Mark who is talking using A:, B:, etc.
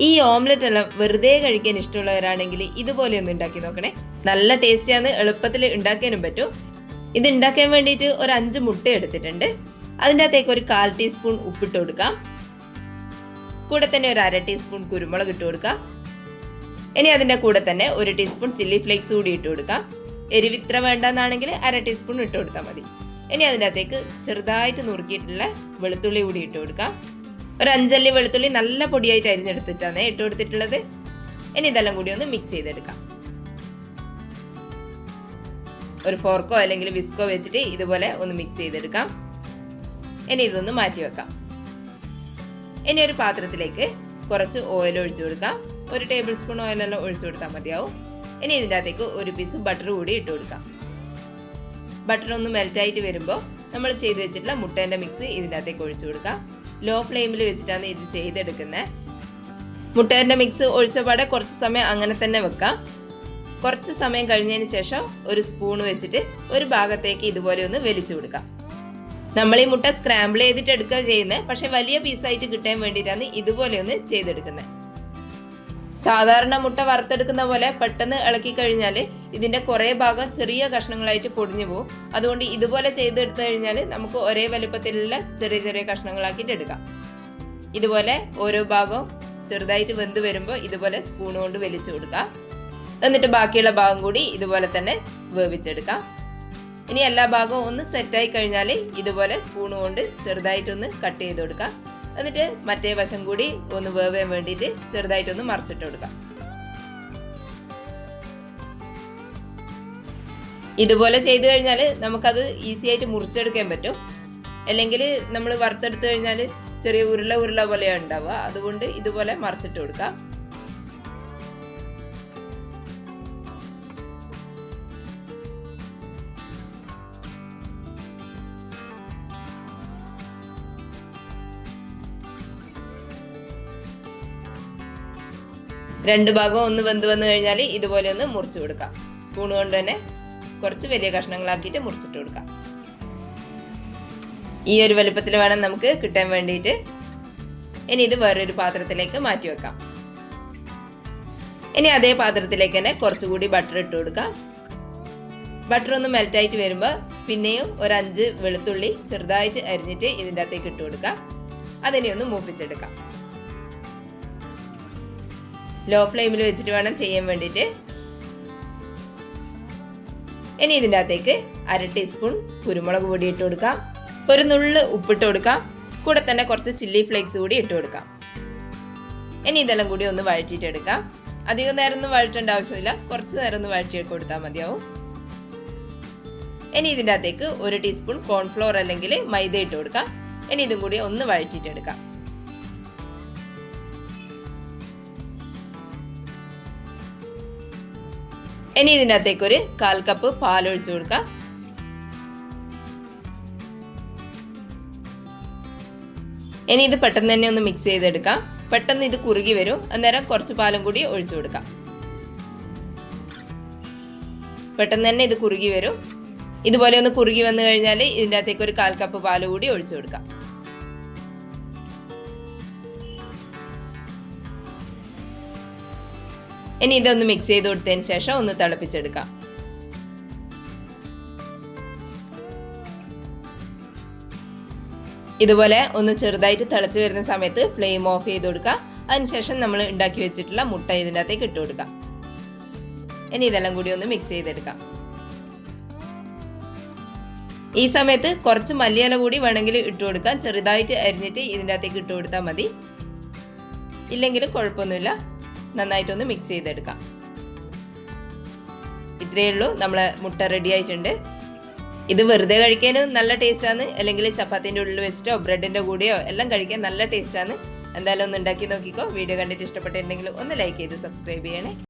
A: ഈ ഓംലെറ്റ് എല്ലാം വെറുതെ കഴിക്കാൻ ഇഷ്ടമുള്ളവരാണെങ്കിൽ ഇതുപോലെ ഒന്ന് ഉണ്ടാക്കി നോക്കണേ. നല്ല ടേസ്റ്റിയാണ്, എളുപ്പത്തിൽ ഉണ്ടാക്കാനും പറ്റും. ഇത് ഉണ്ടാക്കാൻ വേണ്ടിയിട്ട് ഒരു 5 മുട്ട എടുത്തിട്ടുണ്ട്. അതിൻ്റെ അകത്തേക്ക് ഒരു 1/4 ടീസ്പൂൺ ഉപ്പിട്ട് കൊടുക്കാം. കൂടെ തന്നെ ഒരു 1/2 ടീസ്പൂൺ കുരുമുളക് ഇട്ട് കൊടുക്കാം. ഇനി അതിൻ്റെ കൂടെ തന്നെ 1 ടീസ്പൂൺ ചില്ലി ഫ്ലേക്സ് കൂടി ഇട്ട് കൊടുക്കാം. എരിവിത്ര വേണ്ടെന്നാണെങ്കിൽ 1/2 ടീസ്പൂൺ ഇട്ട് കൊടുത്താൽ മതി. ഇനി അതിൻ്റെ അകത്തേക്ക് ചെറുതായിട്ട് നുറുക്കിയിട്ടുള്ള വെളുത്തുള്ളി കൂടി ഇട്ട് കൊടുക്കാം. ഒരു 5 അല്ലി വെളുത്തുള്ളി നല്ല പൊടിയായിട്ട് അരിഞ്ഞെടുത്തിട്ടാണ് ഇട്ട് കൊടുത്തിട്ടുള്ളത്. ഇനി ഇതെല്ലാം കൂടി ഒന്ന് മിക്സ് ചെയ്തെടുക്കാം. ഒരു ഫോർക്കോ അല്ലെങ്കിൽ വിസ്കോ വെച്ചിട്ട് ഇതുപോലെ ഒന്ന് മിക്സ് ചെയ്തെടുക്കാം. ഇനി ഇതൊന്ന് മാറ്റി വെക്കാം. ഇനി ഒരു പാത്രത്തിലേക്ക് കുറച്ച് ഓയിൽ ഒഴിച്ചു കൊടുക്കാം. 1 ടേബിൾ സ്പൂൺ ഓയിലെല്ലാം ഒഴിച്ചു കൊടുത്താൽ മതിയാവും. ഇനി ഇതിൻ്റെ അകത്തേക്ക് ഒരു പീസ് ബട്ടർ കൂടി ഇട്ട് കൊടുക്കാം. ബട്ടർ ഒന്ന് മെൽറ്റായിട്ട് വരുമ്പോൾ നമ്മൾ ചെയ്ത് വെച്ചിട്ടുള്ള മുട്ടേൻ്റെ മിക്സ് ഇതിൻ്റെ അകത്തേക്ക് ഒഴിച്ചു കൊടുക്കാം. ലോ ഫ്ലെയിമിൽ വെച്ചിട്ടാണ് ഇത് ചെയ്തെടുക്കുന്നത്. മുട്ടേൻ്റെ മിക്സ് ഒഴിച്ചപാടെ കുറച്ച് സമയം അങ്ങനെ തന്നെ വെക്കാം. കുറച്ച് സമയം കഴിഞ്ഞതിന് ശേഷം ഒരു സ്പൂൺ വെച്ചിട്ട് ഒരു ഭാഗത്തേക്ക് ഇതുപോലെ ഒന്ന് വലിച്ചു കൊടുക്കാം. നമ്മൾ ഈ മുട്ട സ്ക്രാമ്പിൾ ചെയ്തിട്ട് എടുക്കുക ചെയ്യുന്നത്, പക്ഷെ വലിയ പീസായിട്ട് കിട്ടാൻ വേണ്ടിയിട്ടാണ് ഇതുപോലെ ഒന്ന് ചെയ്തെടുക്കുന്നത്. സാധാരണ മുട്ട വറുത്തെടുക്കുന്ന പോലെ പെട്ടെന്ന് ഇളക്കി കഴിഞ്ഞാൽ ഇതിൻ്റെ കുറേ ഭാഗം ചെറിയ കഷ്ണങ്ങളായിട്ട് പൊടിഞ്ഞു പോകും. അതുകൊണ്ട് ഇതുപോലെ ചെയ്തെടുത്തു കഴിഞ്ഞാൽ നമുക്ക് ഒരേ വലുപ്പത്തിലുള്ള ചെറിയ ചെറിയ കഷ്ണങ്ങളാക്കിയിട്ട് എടുക്കാം. ഇതുപോലെ ഓരോ ഭാഗവും ചെറുതായിട്ട് വെന്ത് വരുമ്പോൾ ഇതുപോലെ സ്പൂൺ കൊണ്ട് വലിച്ചു കൊടുക്കാം. എന്നിട്ട് ബാക്കിയുള്ള ഭാഗം കൂടി ഇതുപോലെ തന്നെ വേവിച്ചെടുക്കാം. ഇനി എല്ലാ ഭാഗവും ഒന്ന് സെറ്റായി കഴിഞ്ഞാൽ ഇതുപോലെ സ്പൂൺ കൊണ്ട് ചെറുതായിട്ടൊന്ന് കട്ട് ചെയ്ത് കൊടുക്കാം. എന്നിട്ട് മറ്റേ വശം കൂടി ഒന്ന് വേവാൻ വേണ്ടിയിട്ട് ചെറുതായിട്ടൊന്ന് മറിച്ചിട്ട് കൊടുക്കാം. ഇതുപോലെ ചെയ്തു കഴിഞ്ഞാൽ നമുക്കത് ഈസി ആയിട്ട് മുറിച്ചെടുക്കാൻ പറ്റും. അല്ലെങ്കിൽ നമ്മൾ വറുത്തെടുത്തു കഴിഞ്ഞാൽ ചെറിയ ഉരുള പോലെയാണ് ഉണ്ടാവുക. അതുകൊണ്ട് ഇതുപോലെ മറിച്ചിട്ട് കൊടുക്കാം. രണ്ട് ഭാഗവും ഒന്ന് വെന്ത് വന്നു കഴിഞ്ഞാൽ ഇതുപോലെ ഒന്ന് മുറിച്ചു കൊടുക്കാം. സ്പൂൺ കൊണ്ട് തന്നെ കുറച്ച് വലിയ കഷ്ണങ്ങളാക്കിയിട്ട് മുറിച്ചിട്ട് കൊടുക്കാം. ഈ ഒരു വലുപ്പത്തിൽ വേണം നമുക്ക് കിട്ടാൻ വേണ്ടിയിട്ട്. ഇനി ഇത് വേറൊരു പാത്രത്തിലേക്ക് മാറ്റി വെക്കാം. ഇനി അതേ പാത്രത്തിലേക്ക് തന്നെ കുറച്ചുകൂടി ബട്ടർ ഇട്ട് കൊടുക്കാം. ബട്ടർ ഒന്ന് മെൽറ്റായിട്ട് വരുമ്പോൾ പിന്നെയും ഒരു 5 വെളുത്തുള്ളി ചെറുതായിട്ട് അരിഞ്ഞിട്ട് ഇതിൻ്റെ അകത്തേക്ക് ഇട്ട് കൊടുക്കാം. അതിനെ ഒന്ന് മൂപ്പിച്ചെടുക്കാം. ലോ ഫ്ലെയിമിൽ വെച്ചിട്ട് വേണം ചെയ്യാൻ വേണ്ടിയിട്ട്. ഇനി ഇതിൻ്റെ അകത്തേക്ക് 1/2 ടീസ്പൂൺ കുരുമുളക് പൊടി ഇട്ട് കൊടുക്കാം. ഒരു നുള്ള് ഉപ്പിട്ട് കൊടുക്കാം. കൂടെ തന്നെ കുറച്ച് ചില്ലി ഫ്ലേക്സ് കൂടി ഇട്ട് കൊടുക്കാം. ഇനി ഇതെല്ലാം കൂടി ഒന്ന് വഴറ്റിയിട്ടെടുക്കാം. അധികം നേരം ഒന്നും വഴറ്റേണ്ട ആവശ്യമില്ല, കുറച്ച് നേരം ഒന്ന് വഴറ്റി കൊടുത്താൽ മതിയാവും. ഇനി ഇതിൻ്റെ അകത്തേക്ക് 1 ടീസ്പൂൺ കോൺഫ്ലോർ അല്ലെങ്കിൽ മൈദ ഇട്ട് കൊടുക്കാം. ഇനി ഇതും കൂടി ഒന്ന് വഴറ്റിയിട്ടെടുക്കാം. ഇനി ഇതിൻ്റെ അകത്തേക്ക് ഒരു 1/4 കപ്പ് പാൽ ഒഴിച്ചു കൊടുക്കാം. ഇനി ഇത് പെട്ടെന്ന് തന്നെ ഒന്ന് മിക്സ് ചെയ്തെടുക്കാം. പെട്ടെന്ന് ഇത് കുറുകി വരും. അന്നേരം കുറച്ച് പാലും കൂടി ഒഴിച്ചു കൊടുക്കാം. പെട്ടെന്ന് തന്നെ ഇത് കുറുകി വരും. ഇതുപോലെ ഒന്ന് കുറുകി വന്നു കഴിഞ്ഞാൽ ഇതിൻ്റെ അകത്തേക്ക് ഒരു 1/4 കപ്പ് പാൽ കൂടി ഒഴിച്ചു കൊടുക്കാം. ഇനി ഇതൊന്ന് മിക്സ് ചെയ്ത് കൊടുത്തതിന് ശേഷം ഒന്ന് തിളപ്പിച്ചെടുക്കാം. ഇതുപോലെ ഒന്ന് ചെറുതായിട്ട് തിളച്ച് വരുന്ന സമയത്ത് ഫ്ലെയിം ഓഫ് ചെയ്ത് കൊടുക്കുക. അതിനുശേഷം നമ്മൾ ഉണ്ടാക്കി വെച്ചിട്ടുള്ള മുട്ട ഇതിൻ്റെ അകത്തേക്ക് ഇട്ട് കൊടുക്കാം. ഇനി ഇതെല്ലാം കൂടി ഒന്ന് മിക്സ് ചെയ്തെടുക്കാം. ഈ സമയത്ത് കുറച്ച് മല്ലിയില കൂടി വേണമെങ്കിൽ ഇട്ട് കൊടുക്കാം. ചെറുതായിട്ട് അരിഞ്ഞിട്ട് ഇതിൻ്റെ അകത്തേക്ക് ഇട്ട് കൊടുത്താൽ മതി. ഇല്ലെങ്കിൽ കുഴപ്പമൊന്നുമില്ല. നന്നായിട്ടൊന്ന് മിക്സ് ചെയ്തെടുക്കാം. ഇത്രയേ ഉള്ളൂ, നമ്മളെ മുട്ട റെഡി ആയിട്ടുണ്ട്. ഇത് വെറുതെ കഴിക്കാനും നല്ല ടേസ്റ്റാണ്. അല്ലെങ്കിൽ ചപ്പാത്തിൻ്റെ ഉള്ളിൽ വെച്ചിട്ടോ ബ്രെഡിൻ്റെ കൂടെയോ എല്ലാം കഴിക്കാൻ നല്ല ടേസ്റ്റാണ്. എന്തായാലും ഒന്ന് ഉണ്ടാക്കി നോക്കിക്കോ. വീഡിയോ കണ്ടിട്ട് ഇഷ്ടപ്പെട്ടിട്ടുണ്ടെങ്കിൽ ഒന്ന് ലൈക്ക് ചെയ്ത് സബ്സ്ക്രൈബ് ചെയ്യണേ.